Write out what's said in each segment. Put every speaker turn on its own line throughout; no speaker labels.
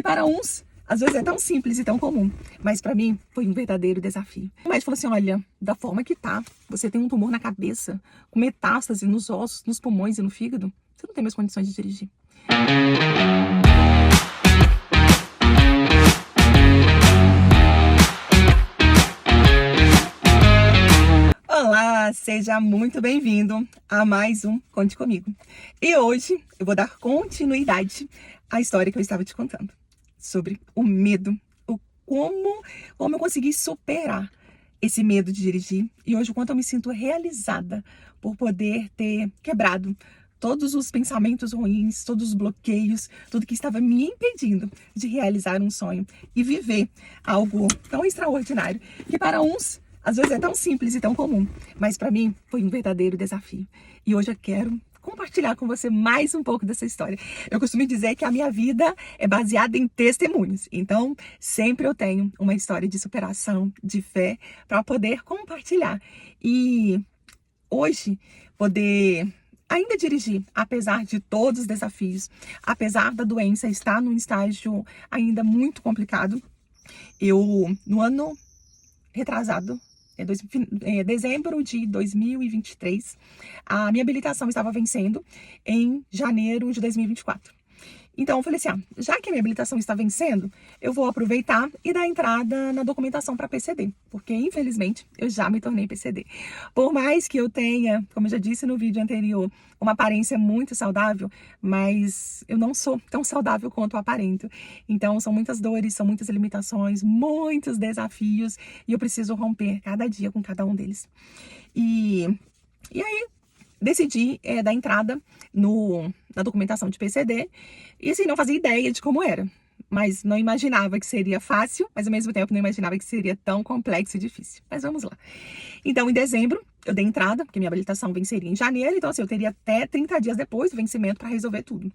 Para uns, às vezes é tão simples e tão comum, mas para mim foi um verdadeiro desafio. O médico falou assim: olha, da forma que tá, você tem um tumor na cabeça, com metástase nos ossos, nos pulmões e no fígado, você não tem mais condições de dirigir. Olá, seja muito bem-vindo a mais um Conte Comigo. E hoje eu vou dar continuidade à história que eu estava te contando sobre o medo, como eu consegui superar esse medo de dirigir e hoje o quanto eu me sinto realizada por poder ter quebrado todos os pensamentos ruins, todos os bloqueios, tudo que estava me impedindo de realizar um sonho e viver algo tão extraordinário que para uns às vezes é tão simples e tão comum, mas para mim foi um verdadeiro desafio. E hoje eu quero compartilhar com você mais um pouco dessa história. Eu costumo dizer que a minha vida é baseada em testemunhos. Então, sempre eu tenho uma história de superação, de fé, para poder compartilhar. E hoje, poder ainda dirigir, apesar de todos os desafios, apesar da doença estar num estágio ainda muito complicado, no ano retrasado, dezembro de 2023, a minha habilitação estava vencendo em janeiro de 2024. Então eu falei assim, já que a minha habilitação está vencendo, eu vou aproveitar e dar entrada na documentação para PCD, porque infelizmente eu já me tornei PCD. Por mais que eu tenha, como eu já disse no vídeo anterior, uma aparência muito saudável, mas eu não sou tão saudável quanto eu aparento. Então são muitas dores, são muitas limitações, muitos desafios e eu preciso romper cada dia com cada um deles. E aí decidi dar entrada na documentação de PCD e assim, não fazia ideia de como era, mas não imaginava que seria fácil, mas ao mesmo tempo não imaginava que seria tão complexo e difícil. Mas vamos lá. Então, em dezembro, eu dei entrada, porque minha habilitação venceria em janeiro, então assim, eu teria até 30 dias depois do vencimento para resolver tudo.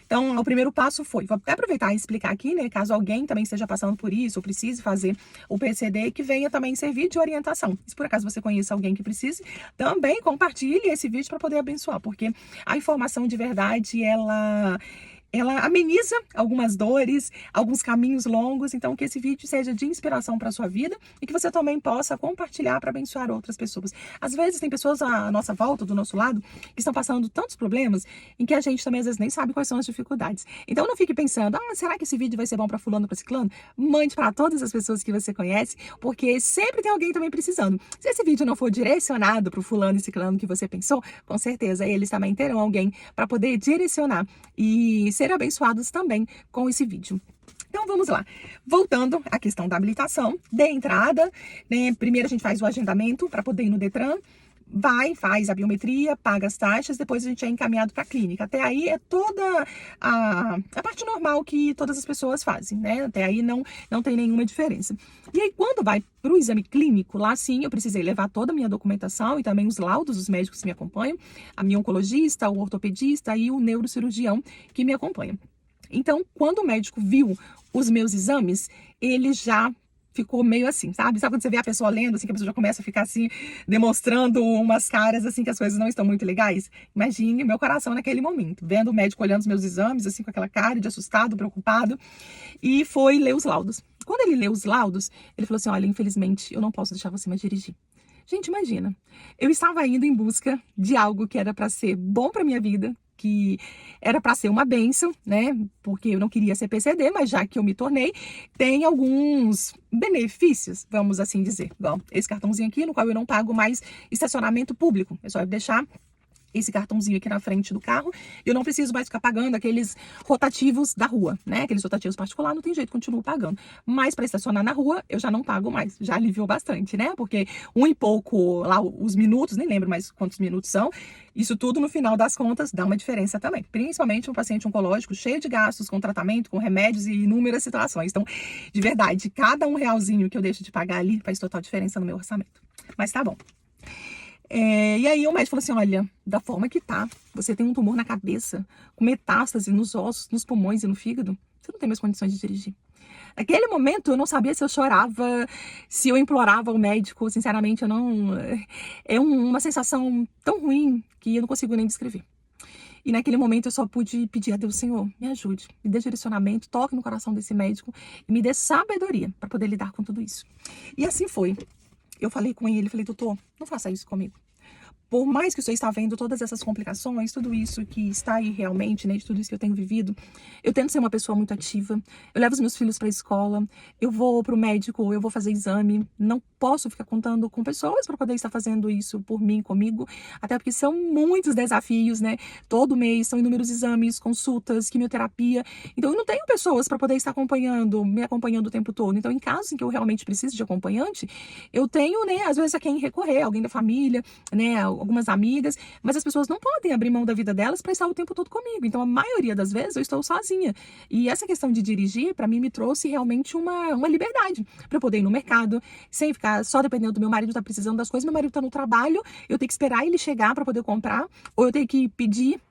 Então, o primeiro passo foi, vou até aproveitar e explicar aqui, né, caso alguém também esteja passando por isso, ou precise fazer o PCD, que venha também servir de orientação. Se por acaso você conheça alguém que precise, também compartilhe esse vídeo para poder abençoar, porque a informação de verdade, ela ameniza algumas dores, alguns caminhos longos, então que esse vídeo seja de inspiração para a sua vida e que você também possa compartilhar para abençoar outras pessoas. Às vezes tem pessoas à nossa volta, do nosso lado, que estão passando tantos problemas em que a gente também às vezes nem sabe quais são as dificuldades. Então não fique pensando, será que esse vídeo vai ser bom para fulano, para ciclano? Mande para todas as pessoas que você conhece, porque sempre tem alguém também precisando. Se esse vídeo não for direcionado para o fulano e ciclano que você pensou, com certeza eles também terão alguém para poder direcionar e ser abençoados também com esse vídeo. Então vamos lá, voltando à questão da habilitação, de entrada, né? Primeiro a gente faz o agendamento para poder ir no Detran, faz a biometria, paga as taxas, depois a gente é encaminhado para a clínica. Até aí é toda a parte normal que todas as pessoas fazem, né? Até aí não tem nenhuma diferença. E aí quando vai para o exame clínico, lá sim eu precisei levar toda a minha documentação e também os laudos dos médicos que me acompanham, a minha oncologista, o ortopedista e o neurocirurgião que me acompanham. Então, quando o médico viu os meus exames, ele já ficou meio assim, sabe? Sabe quando você vê a pessoa lendo, assim, que a pessoa já começa a ficar assim, demonstrando umas caras, assim, que as coisas não estão muito legais? Imagine meu coração naquele momento, vendo o médico olhando os meus exames, assim, com aquela cara de assustado, preocupado, e foi ler os laudos. Quando ele leu os laudos, ele falou assim, olha, infelizmente, eu não posso deixar você mais dirigir. Gente, imagina, eu estava indo em busca de algo que era para ser bom para minha vida, que era para ser uma bênção, né? Porque eu não queria ser PCD, mas já que eu me tornei, tem alguns benefícios, vamos assim dizer. Bom, esse cartãozinho aqui, no qual eu não pago mais estacionamento público. É só deixar esse cartãozinho aqui na frente do carro, eu não preciso mais ficar pagando aqueles rotativos da rua, né? Aqueles rotativos particulares, não tem jeito, continuo pagando. Mas para estacionar na rua, eu já não pago mais. Já aliviou bastante, né? Porque um e pouco, lá os minutos, nem lembro mais quantos minutos são, isso tudo no final das contas dá uma diferença também. Principalmente um paciente oncológico cheio de gastos com tratamento, com remédios e inúmeras situações. Então, de verdade, cada R$1 que eu deixo de pagar ali faz total diferença no meu orçamento. Mas tá bom. E aí o médico falou assim, olha, da forma que tá, você tem um tumor na cabeça, com metástase nos ossos, nos pulmões e no fígado, você não tem mais condições de dirigir. Naquele momento eu não sabia se eu chorava, se eu implorava ao médico, sinceramente eu não... uma sensação tão ruim que eu não consigo nem descrever. E naquele momento eu só pude pedir a Deus: Senhor, me ajude, me dê direcionamento, toque no coração desse médico e me dê sabedoria para poder lidar com tudo isso. E assim foi. Eu falei com ele, falei: doutor, não faça isso comigo. Por mais que o senhor está vendo todas essas complicações, tudo isso que está aí realmente, né, de tudo isso que eu tenho vivido, eu tento ser uma pessoa muito ativa, eu levo os meus filhos para a escola, eu vou para o médico, eu vou fazer exame, não posso ficar contando com pessoas para poder estar fazendo isso por mim, comigo, até porque são muitos desafios, né, todo mês são inúmeros exames, consultas, quimioterapia, então eu não tenho pessoas para poder estar acompanhando, me acompanhando o tempo todo, então em caso em que eu realmente precise de acompanhante, eu tenho, né, às vezes a quem recorrer, alguém da família, né, algumas amigas, mas as pessoas não podem abrir mão da vida delas para estar o tempo todo comigo. Então, a maioria das vezes eu estou sozinha. E essa questão de dirigir, para mim, me trouxe realmente uma liberdade para eu poder ir no mercado, sem ficar só dependendo do meu marido estar precisando das coisas, meu marido está no trabalho, eu tenho que esperar ele chegar para poder comprar, ou eu tenho que pedir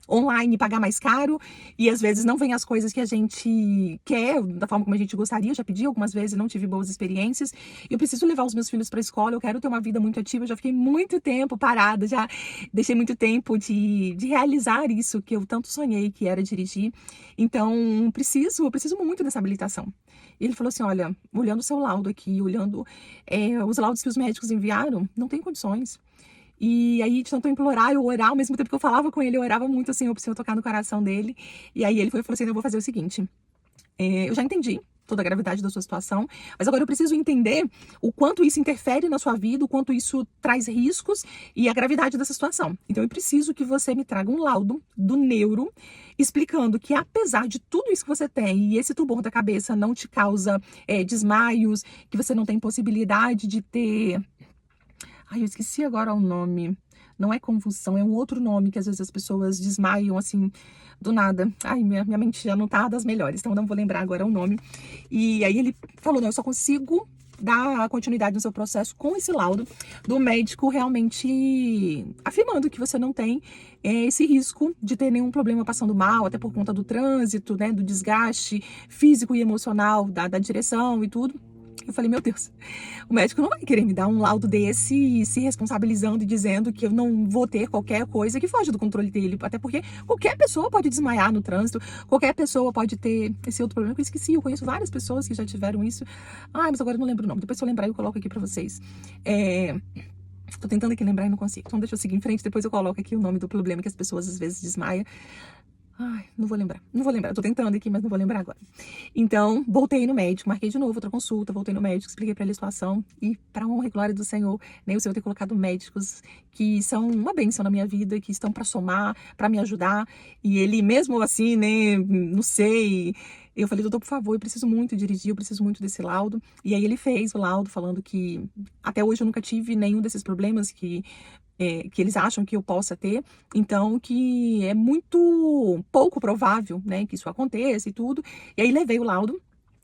online, pagar mais caro, e às vezes não vem as coisas que a gente quer, da forma como a gente gostaria. Eu já pedi algumas vezes, não tive boas experiências. Eu preciso levar os meus filhos para a escola, eu quero ter uma vida muito ativa, eu já fiquei muito tempo parada, já deixei muito tempo de realizar isso que eu tanto sonhei, que era dirigir. Então, eu preciso muito dessa habilitação. E ele falou assim: olha, olhando o seu laudo aqui, olhando os laudos que os médicos enviaram, não tem condições. E aí, de tanto eu implorar, eu orar, ao mesmo tempo que eu falava com ele, eu orava muito, assim, pro Senhor tocar no coração dele. E aí ele falou assim: eu vou fazer o seguinte, eu já entendi toda a gravidade da sua situação, mas agora eu preciso entender o quanto isso interfere na sua vida, o quanto isso traz riscos e a gravidade dessa situação. Então eu preciso que você me traga um laudo do neuro, explicando que apesar de tudo isso que você tem, e esse tumor da cabeça não te causa desmaios, que você não tem possibilidade de ter... Ai, eu esqueci agora o nome. Não é convulsão, é um outro nome que às vezes as pessoas desmaiam assim, do nada. Ai, minha mente já não tá das melhores, então eu não vou lembrar agora o nome. E aí ele falou: não, eu só consigo dar continuidade no seu processo com esse laudo do médico realmente afirmando que você não tem esse risco de ter nenhum problema passando mal, até por conta do trânsito, né, do desgaste físico e emocional da direção e tudo. Eu falei: meu Deus, o médico não vai querer me dar um laudo desse, se responsabilizando e dizendo que eu não vou ter qualquer coisa que foge do controle dele. Até porque qualquer pessoa pode desmaiar no trânsito, qualquer pessoa pode ter esse outro problema. Eu esqueci, eu conheço várias pessoas que já tiveram isso. Ai, mas agora eu não lembro o nome. Depois, se eu lembrar, eu coloco aqui pra vocês. Tô tentando aqui lembrar e não consigo. Então deixa eu seguir em frente, depois eu coloco aqui o nome do problema que as pessoas às vezes desmaiam. Ai, não vou lembrar. Tô tentando aqui, mas não vou lembrar agora. Então, voltei no médico, marquei de novo outra consulta, voltei no médico, expliquei pra ele a situação. E, para honra e glória do Senhor, né, o Senhor ter colocado médicos que são uma bênção na minha vida, que estão pra somar, pra me ajudar. E ele, mesmo assim, né, não sei... Eu falei: doutor, por favor, eu preciso muito dirigir, eu preciso muito desse laudo. E aí ele fez o laudo falando que até hoje eu nunca tive nenhum desses problemas que eles acham que eu possa ter, então que é muito pouco provável, né, que isso aconteça e tudo. E aí levei o laudo,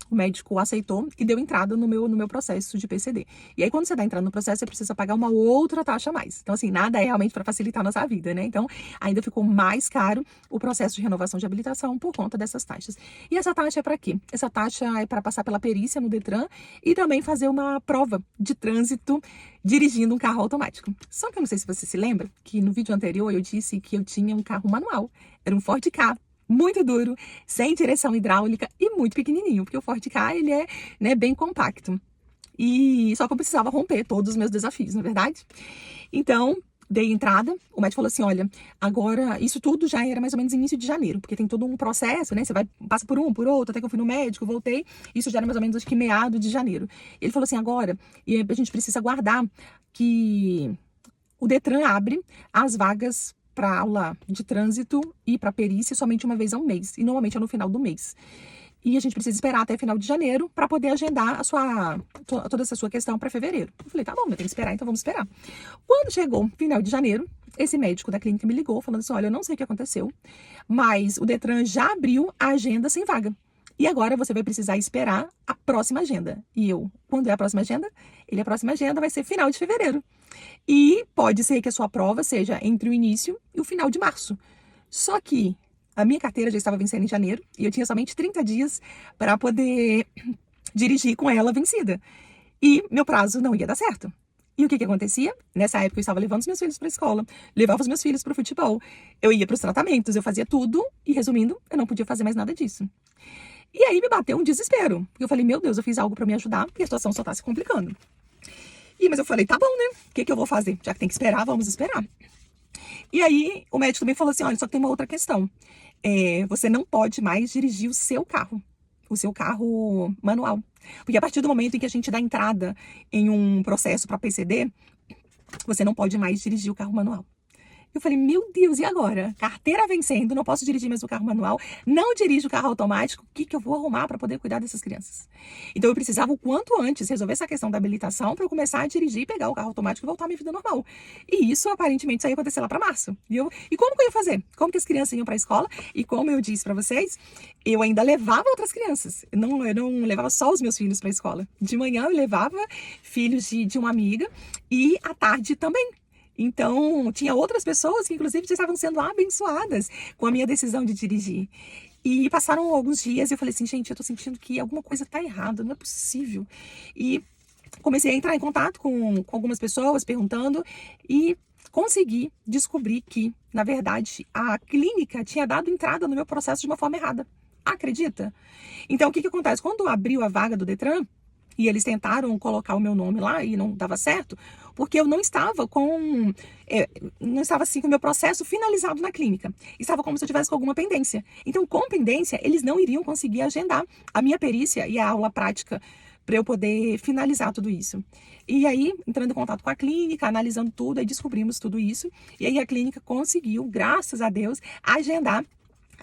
o médico aceitou e deu entrada no meu processo de PCD. E aí, quando você dá entrada no processo, você precisa pagar uma outra taxa a mais. Então, assim, nada é realmente para facilitar a nossa vida, né? Então, ainda ficou mais caro o processo de renovação de habilitação por conta dessas taxas. E essa taxa é para quê? Essa taxa é para passar pela perícia no Detran e também fazer uma prova de trânsito dirigindo um carro automático. Só que eu não sei se você se lembra que no vídeo anterior eu disse que eu tinha um carro manual. Era um Ford Ka, muito duro, sem direção hidráulica e muito pequenininho, porque o Ford Ka, ele é, né, bem compacto. E só que eu precisava romper todos os meus desafios, não é verdade? Então, dei entrada, o médico falou assim: olha, agora, isso tudo já era mais ou menos início de janeiro, porque tem todo um processo, né, você passa por um, por outro, até que eu fui no médico, voltei, isso já era mais ou menos, acho que meado de janeiro. Ele falou assim: agora, e a gente precisa aguardar que o Detran abre as vagas para aula de trânsito e para perícia somente uma vez ao mês, e normalmente é no final do mês. E a gente precisa esperar até final de janeiro para poder agendar toda essa sua questão para fevereiro. Eu falei: tá bom, eu tenho que esperar, então vamos esperar. Quando chegou final de janeiro, esse médico da clínica me ligou falando assim: olha, eu não sei o que aconteceu, mas o Detran já abriu a agenda sem vaga. E agora você vai precisar esperar a próxima agenda. E eu: quando é a próxima agenda? A próxima agenda vai ser final de fevereiro. E pode ser que a sua prova seja entre o início e o final de março. Só que a minha carteira já estava vencendo em janeiro e eu tinha somente 30 dias para poder dirigir com ela vencida. E meu prazo não ia dar certo. E o que que acontecia? Nessa época eu estava levando os meus filhos para a escola, levava os meus filhos para o futebol, eu ia para os tratamentos, eu fazia tudo e, resumindo, eu não podia fazer mais nada disso. E aí me bateu um desespero, porque eu falei, meu Deus, eu fiz algo para me ajudar, porque a situação só tá se complicando. Mas eu falei, tá bom, né? O que que eu vou fazer? Já que tem que esperar, vamos esperar. E aí o médico também falou assim, olha, só que tem uma outra questão. Você não pode mais dirigir o seu carro manual. Porque a partir do momento em que a gente dá entrada em um processo para PCD, você não pode mais dirigir o carro manual. Eu falei, meu Deus, e agora? Carteira vencendo, não posso dirigir mais o carro manual, não dirijo o carro automático, o que que eu vou arrumar para poder cuidar dessas crianças? Então eu precisava o quanto antes resolver essa questão da habilitação para eu começar a dirigir, pegar o carro automático e voltar à minha vida normal. E isso aparentemente só ia acontecer lá para março. E como que eu ia fazer? Como que as crianças iam para a escola? E como eu disse para vocês, eu ainda levava outras crianças. Eu não levava só os meus filhos para a escola. De manhã eu levava filhos de uma amiga e à tarde também. Então, tinha outras pessoas que, inclusive, já estavam sendo abençoadas com a minha decisão de dirigir. E passaram alguns dias e eu falei assim, gente, eu tô sentindo que alguma coisa tá errada, não é possível. E comecei a entrar em contato com algumas pessoas, perguntando, e consegui descobrir que, na verdade, a clínica tinha dado entrada no meu processo de uma forma errada. Acredita? Então, o que que acontece? Quando abriu a vaga do Detran, e eles tentaram colocar o meu nome lá e não dava certo, porque eu não estava não estava assim com o meu processo finalizado na clínica. Estava como se eu tivesse com alguma pendência. Então, com pendência, eles não iriam conseguir agendar a minha perícia e a aula prática para eu poder finalizar tudo isso. E aí, entrando em contato com a clínica, analisando tudo, aí descobrimos tudo isso. E aí a clínica conseguiu, graças a Deus, agendar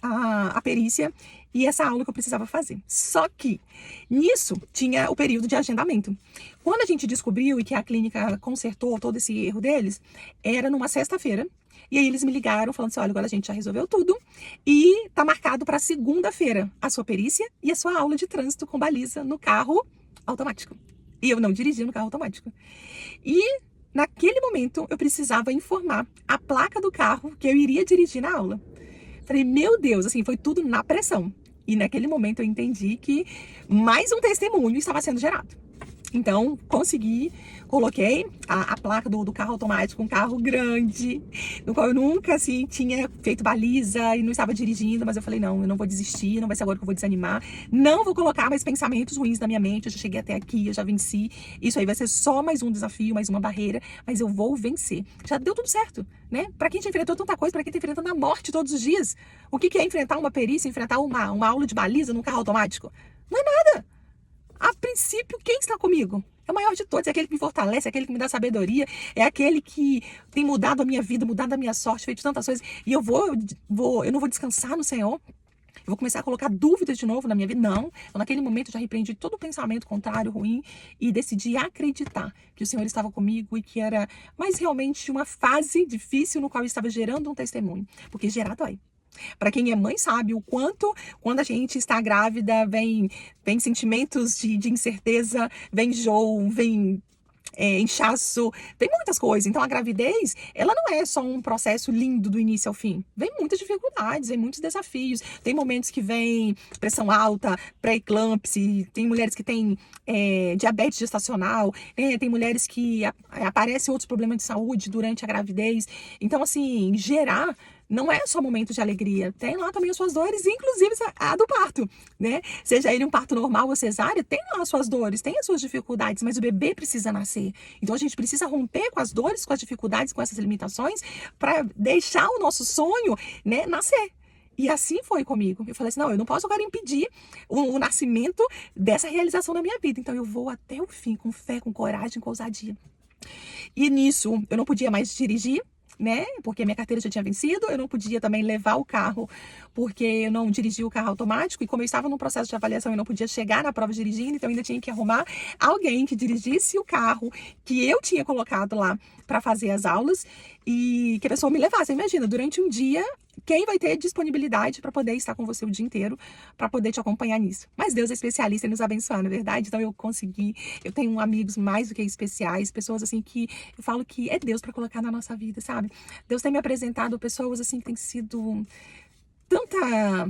a perícia e essa aula que eu precisava fazer. Só que nisso tinha o período de agendamento. Quando a gente descobriu e que a clínica consertou todo esse erro deles, era numa sexta-feira. E aí eles me ligaram falando assim, olha, agora a gente já resolveu tudo e tá marcado para segunda-feira a sua perícia e a sua aula de trânsito com baliza no carro automático. E eu não dirigia no carro automático. E naquele momento eu precisava informar a placa do carro que eu iria dirigir na aula. Falei, meu Deus, assim, foi tudo na pressão. E naquele momento eu entendi que mais um testemunho estava sendo gerado. Então, consegui, coloquei a placa do carro automático, um carro grande, no qual eu nunca, assim, tinha feito baliza e não estava dirigindo, mas eu falei, não, eu não vou desistir, não vai ser agora que eu vou desanimar, não vou colocar mais pensamentos ruins na minha mente, eu já cheguei até aqui, eu já venci, isso aí vai ser só mais um desafio, mais uma barreira, mas eu vou vencer. Já deu tudo certo, né? Pra quem já enfrentou tanta coisa, pra quem tá enfrentando a morte todos os dias, o que é enfrentar uma perícia, enfrentar uma aula de baliza num carro automático? Não é nada! A princípio, quem está comigo? É o maior de todos, é aquele que me fortalece, é aquele que me dá sabedoria, é aquele que tem mudado a minha vida, mudado a minha sorte, feito tantas coisas. E eu não vou descansar no Senhor. Eu vou começar a colocar dúvidas de novo na minha vida? Não. Então, naquele momento, eu já repreendi todo o pensamento contrário, ruim, e decidi acreditar que o Senhor estava comigo e que era mais realmente uma fase difícil no qual eu estava gerando um testemunho. Porque gerar dói. Para quem é mãe sabe o quanto, quando a gente está grávida, vem sentimentos de incerteza, vem enjoo, vem inchaço, tem muitas coisas. Então a gravidez, ela não é só um processo lindo do início ao fim. Vem muitas dificuldades, vem muitos desafios. Tem momentos que vem pressão alta, pré-eclâmpsia, tem mulheres que têm diabetes gestacional, tem mulheres que aparecem outros problemas de saúde durante a gravidez. Então, assim, gerar não é só momento de alegria, tem lá também as suas dores, inclusive a do parto, né? Seja ele um parto normal ou cesárea, tem lá as suas dores, tem as suas dificuldades, mas o bebê precisa nascer. Então a gente precisa romper com as dores, com as dificuldades, com essas limitações, para deixar o nosso sonho, né, nascer. E assim foi comigo. Eu falei assim, não, eu não posso agora impedir o nascimento dessa realização na minha vida. Então eu vou até o fim, com fé, com coragem, com ousadia. E nisso, eu não podia mais dirigir, né? Porque minha carteira já tinha vencido, eu não podia também levar o carro, porque eu não dirigia o carro automático, e como eu estava no processo de avaliação, eu não podia chegar na prova dirigindo, então eu ainda tinha que arrumar alguém que dirigisse o carro que eu tinha colocado lá para fazer as aulas e que a pessoa me levasse. Imagina, durante um dia, quem vai ter disponibilidade para poder estar com você o dia inteiro, para poder te acompanhar nisso? Mas Deus é especialista em nos abençoar, não é verdade? Então eu consegui, eu tenho amigos mais do que especiais, pessoas assim que eu falo que é Deus para colocar na nossa vida, sabe? Deus tem me apresentado pessoas assim que têm sido tanta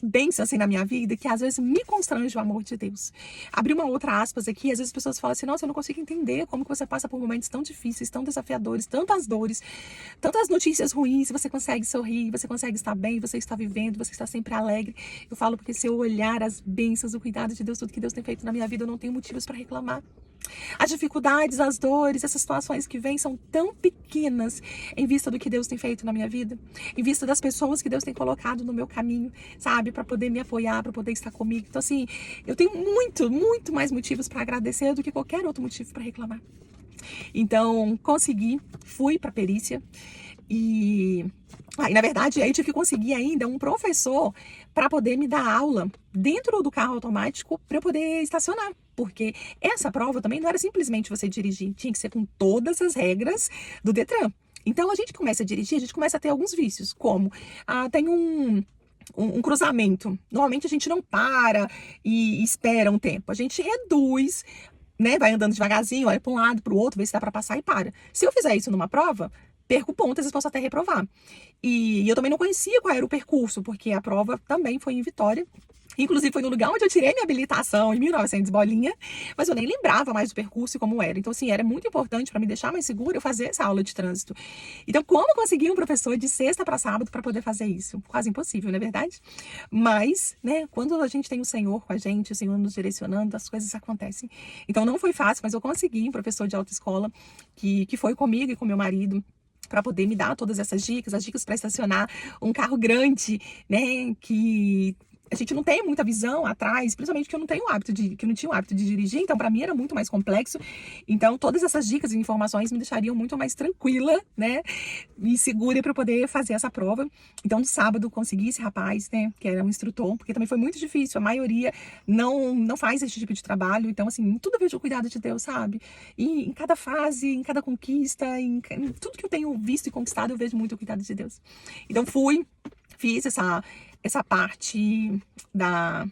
bênção assim na minha vida que às vezes me constrange o amor de Deus. Abri uma outra aspas aqui, às vezes as pessoas falam assim, nossa, eu não consigo entender como que você passa por momentos tão difíceis, tão desafiadores, tantas dores, tantas notícias ruins, e você consegue sorrir, você consegue estar bem, você está vivendo, você está sempre alegre. Eu falo porque se eu olhar as bênçãos, o cuidado de Deus, tudo que Deus tem feito na minha vida, eu não tenho motivos para reclamar. As dificuldades, as dores, essas situações que vêm são tão pequenas em vista do que Deus tem feito na minha vida, em vista das pessoas que Deus tem colocado no meu caminho, sabe, para poder me apoiar, para poder estar comigo. Então, assim, eu tenho muito mais motivos para agradecer do que qualquer outro motivo para reclamar. Então, consegui, fui para perícia e na verdade, aí eu tive que conseguir ainda um professor para poder me dar aula dentro do carro automático para eu poder estacionar. Porque essa prova também não era simplesmente você dirigir, tinha que ser com todas as regras do Detran. Então, a gente começa a dirigir, a gente começa a ter alguns vícios, como tem um cruzamento. Normalmente a gente não para e espera um tempo, a gente reduz, né? Vai andando devagarzinho, olha para um lado, para o outro, vê se dá para passar e para. Se eu fizer isso numa prova, perco pontos, às vezes posso até reprovar. E eu também não conhecia qual era o percurso, porque a prova também foi em Vitória. Inclusive foi no lugar onde eu tirei minha habilitação, em 1900 bolinha, mas eu nem lembrava mais do percurso e como era. Então, assim, era muito importante para me deixar mais segura eu fazer essa aula de trânsito. Então, como conseguir um professor de sexta para sábado para poder fazer isso? Quase impossível, não é verdade? Mas, né, quando a gente tem o Senhor com a gente, o Senhor nos direcionando, as coisas acontecem. Então, não foi fácil, mas eu consegui um professor de autoescola que foi comigo e com meu marido, para poder me dar todas essas dicas, as dicas para estacionar um carro grande, né, que a gente não tem muita visão atrás, principalmente que eu não tenho que não tinha o hábito de dirigir, então para mim era muito mais complexo. Então todas essas dicas e informações me deixariam muito mais tranquila, né, e segura para poder fazer essa prova. Então no sábado consegui esse rapaz, né, que era um instrutor, porque também foi muito difícil, a maioria não faz esse tipo de trabalho, então assim, tudo eu vejo o cuidado de Deus, sabe? E em cada fase, em cada conquista, em tudo que eu tenho visto e conquistado, eu vejo muito o cuidado de Deus. Então fiz essa parte da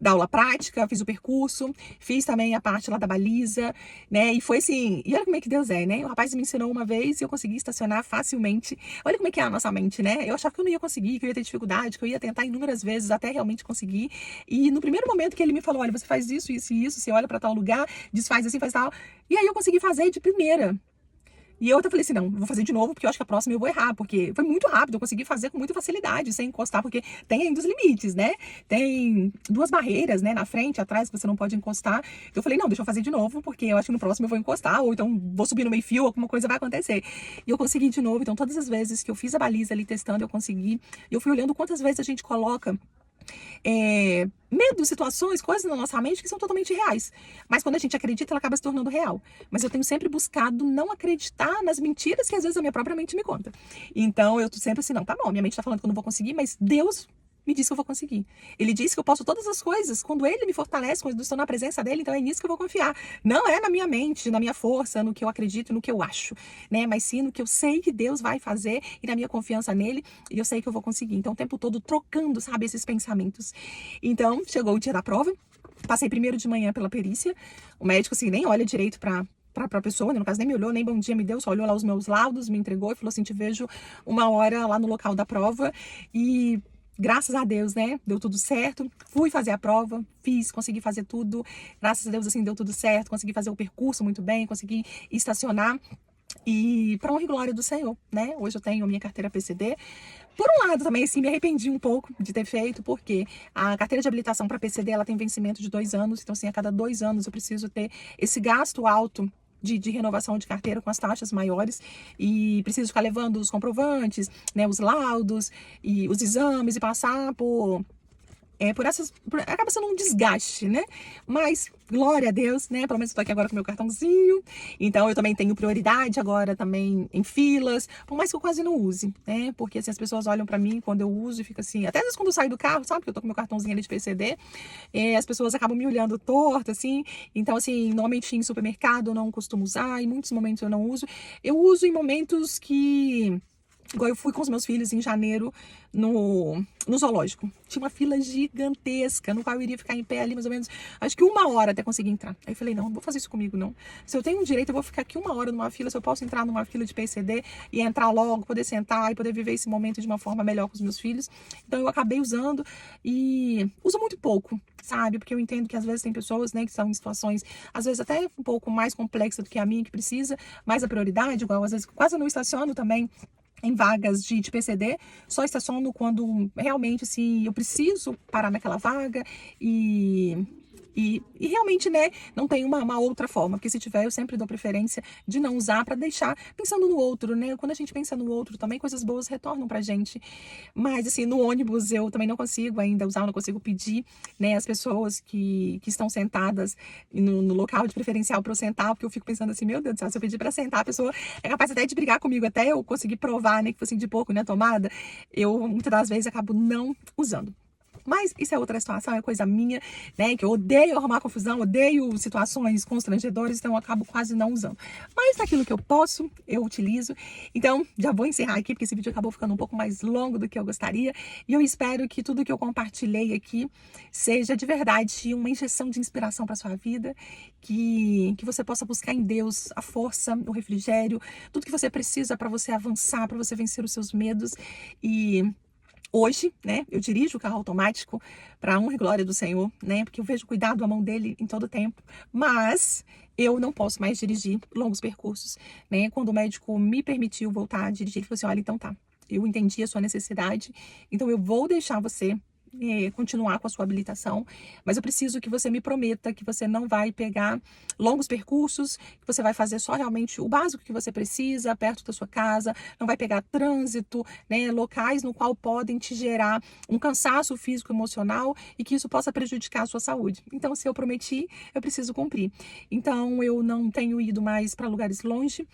aula prática, fiz o percurso, fiz também a parte lá da baliza, né? E foi assim, e olha como é que Deus é, né? O rapaz me ensinou uma vez e eu consegui estacionar facilmente. Olha como é que é a nossa mente, né? Eu achava que eu não ia conseguir, que eu ia ter dificuldade, que eu ia tentar inúmeras vezes até realmente conseguir. E no primeiro momento que ele me falou, olha, você faz isso, isso e isso, você olha para tal lugar, desfaz assim, faz tal. E aí eu consegui fazer de primeira. E eu até falei assim, não, vou fazer de novo, porque eu acho que a próxima eu vou errar, porque foi muito rápido, eu consegui fazer com muita facilidade, sem encostar, porque tem ainda os limites, né? Tem duas barreiras, né, na frente, atrás, que você não pode encostar. Então eu falei, não, deixa eu fazer de novo, porque eu acho que no próximo eu vou encostar, ou então vou subir no meio fio, alguma coisa vai acontecer. E eu consegui de novo, então todas as vezes que eu fiz a baliza ali testando, eu consegui. E eu fui olhando quantas vezes a gente coloca medo, situações, coisas na nossa mente que são totalmente reais. Mas quando a gente acredita, ela acaba se tornando real. Mas eu tenho sempre buscado não acreditar nas mentiras que às vezes a minha própria mente me conta. Então eu tô sempre assim, não, tá bom, minha mente tá falando que eu não vou conseguir, mas Deus me disse que eu vou conseguir. Ele disse que eu posso todas as coisas quando ele me fortalece, quando eu estou na presença dele, então é nisso que eu vou confiar. Não é na minha mente, na minha força, no que eu acredito, no que eu acho, né? Mas sim no que eu sei que Deus vai fazer e na minha confiança nele, e eu sei que eu vou conseguir. Então o tempo todo trocando, sabe, esses pensamentos. Então chegou o dia da prova, passei primeiro de manhã pela perícia, o médico assim nem olha direito para a pessoa, né? No caso nem me olhou, nem bom dia me deu, só olhou lá os meus laudos, me entregou e falou assim, te vejo 1 hora lá no local da prova. E graças a Deus, né, deu tudo certo, fui fazer a prova, consegui fazer tudo, graças a Deus, assim, deu tudo certo, consegui fazer o percurso muito bem, consegui estacionar. E para honra e glória do Senhor, né? Hoje eu tenho a minha carteira PCD. Por um lado, também, assim, me arrependi um pouco de ter feito, porque a carteira de habilitação para PCD, ela tem vencimento de 2 anos. Então, assim, a cada 2 anos eu preciso ter esse gasto alto de renovação de carteira com as taxas maiores e preciso ficar levando os comprovantes, né, os laudos e os exames e passar acaba sendo um desgaste, né? Mas, glória a Deus, né? Pelo menos eu tô aqui agora com meu cartãozinho. Então, eu também tenho prioridade agora também em filas, por mais que eu quase não use, né? Porque, assim, as pessoas olham pra mim quando eu uso e fica assim, até às vezes quando eu saio do carro, sabe? Que eu tô com meu cartãozinho ali de PCD, as pessoas acabam me olhando torto, assim. Então, assim, normalmente em supermercado eu não costumo usar, em muitos momentos eu não uso. Eu uso em momentos que Igual eu fui com os meus filhos em janeiro no zoológico. Tinha uma fila gigantesca, no qual eu iria ficar em pé ali mais ou menos, acho que 1 hora até conseguir entrar. Aí eu falei, não vou fazer isso comigo, não. Se eu tenho um direito, eu vou ficar aqui 1 hora numa fila, se eu posso entrar numa fila de PCD e entrar logo, poder sentar e poder viver esse momento de uma forma melhor com os meus filhos. Então eu acabei usando e uso muito pouco, sabe? Porque eu entendo que às vezes tem pessoas, né, que estão em situações, às vezes até um pouco mais complexas do que a minha, que precisa mais a prioridade, igual às vezes quase eu não estaciono também em vagas de PCD, só estaciono quando realmente, assim, eu preciso parar naquela vaga e realmente, né, não tem uma outra forma, porque se tiver, eu sempre dou preferência de não usar para deixar pensando no outro, né? Quando a gente pensa no outro também, coisas boas retornam pra gente. Mas, assim, no ônibus eu também não consigo ainda usar, não consigo pedir, né, as pessoas que estão sentadas no local de preferencial para eu sentar, porque eu fico pensando assim, meu Deus do céu, se eu pedir para sentar, a pessoa é capaz até de brigar comigo, até eu conseguir provar, né, que fosse de pouco, né, tomada, eu muitas das vezes acabo não usando. Mas isso é outra situação, é coisa minha, né? Que eu odeio arrumar confusão, odeio situações constrangedoras, então eu acabo quase não usando. Mas naquilo que eu posso, eu utilizo. Então, já vou encerrar aqui, porque esse vídeo acabou ficando um pouco mais longo do que eu gostaria. E eu espero que tudo que eu compartilhei aqui seja de verdade uma injeção de inspiração para sua vida, que você possa buscar em Deus a força, o refrigério, tudo que você precisa para você avançar, para você vencer os seus medos. E hoje, né, eu dirijo o carro automático para a honra e glória do Senhor, né, porque eu vejo o cuidado da mão dele em todo o tempo, mas eu não posso mais dirigir longos percursos, né, quando o médico me permitiu voltar a dirigir, ele falou assim, olha, então tá, eu entendi a sua necessidade, então eu vou deixar você continuar com a sua habilitação, mas eu preciso que você me prometa que você não vai pegar longos percursos, que você vai fazer só realmente o básico que você precisa, perto da sua casa, não vai pegar trânsito, né, locais no qual podem te gerar um cansaço físico e emocional e que isso possa prejudicar a sua saúde. Então, se eu prometi, eu preciso cumprir. Então, eu não tenho ido mais para lugares longe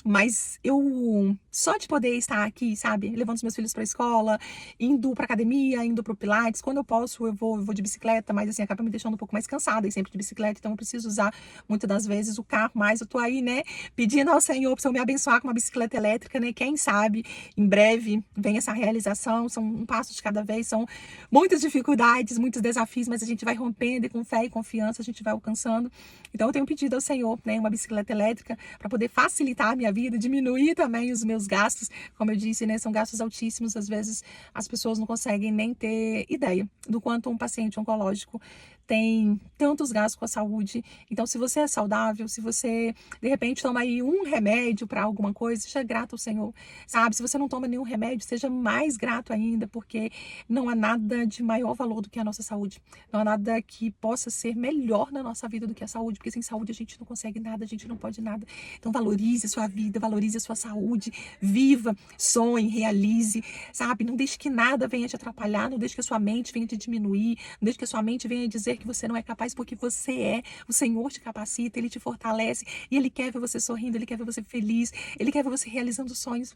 mas eu só de poder estar aqui, sabe, levando os meus filhos para a escola, indo para academia, indo para o Pilates, quando eu posso eu vou de bicicleta, mas assim acaba me deixando um pouco mais cansada e sempre de bicicleta, então eu preciso usar muitas das vezes o carro, mas eu tô aí, né, pedindo ao Senhor para me abençoar com uma bicicleta elétrica, né? Quem sabe em breve vem essa realização, são um passo de cada vez, são muitas dificuldades, muitos desafios, mas a gente vai rompendo e com fé e confiança a gente vai alcançando. Então eu tenho pedido ao Senhor, né, uma bicicleta elétrica para poder facilitar a minha vida, diminuir também os meus gastos, como eu disse, né, são gastos altíssimos, às vezes as pessoas não conseguem nem ter ideia do quanto um paciente oncológico tem tantos gastos com a saúde. Então, se você é saudável, se você, de repente, toma aí um remédio para alguma coisa, seja grato ao Senhor, sabe? Se você não toma nenhum remédio, seja mais grato ainda, porque não há nada de maior valor do que a nossa saúde. Não há nada que possa ser melhor na nossa vida do que a saúde, porque sem saúde a gente não consegue nada, a gente não pode nada. Então, valorize a sua vida, valorize a sua saúde, viva, sonhe, realize, sabe? Não deixe que nada venha te atrapalhar, não deixe que a sua mente venha te diminuir, não deixe que a sua mente venha dizer que você não é capaz, porque você é. O Senhor te capacita, Ele te fortalece e Ele quer ver você sorrindo, Ele quer ver você feliz, Ele quer ver você realizando sonhos.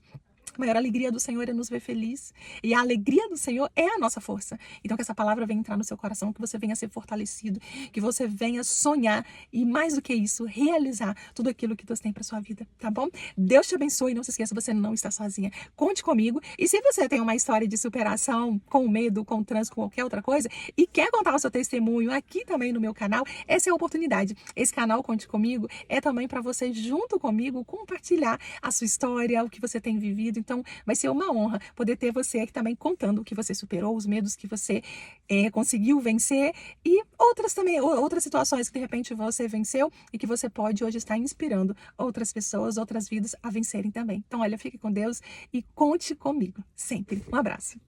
A maior alegria do Senhor é nos ver feliz. E a alegria do Senhor é a nossa força. Então que essa palavra venha entrar no seu coração, que você venha ser fortalecido, que você venha sonhar e mais do que isso, realizar tudo aquilo que Deus tem para sua vida, tá bom? Deus te abençoe e não se esqueça, você não está sozinha. Conte comigo. E se você tem uma história de superação com medo, com trânsito, com qualquer outra coisa e quer contar o seu testemunho aqui também no meu canal, essa é a oportunidade. Esse canal Conte Comigo é também para você, junto comigo, compartilhar a sua história, o que você tem vivido. Então, vai ser uma honra poder ter você aqui também contando o que você superou, os medos que você conseguiu vencer e outras também, outras situações que de repente você venceu e que você pode hoje estar inspirando outras pessoas, outras vidas a vencerem também. Então, olha, fique com Deus e conte comigo sempre. Um abraço.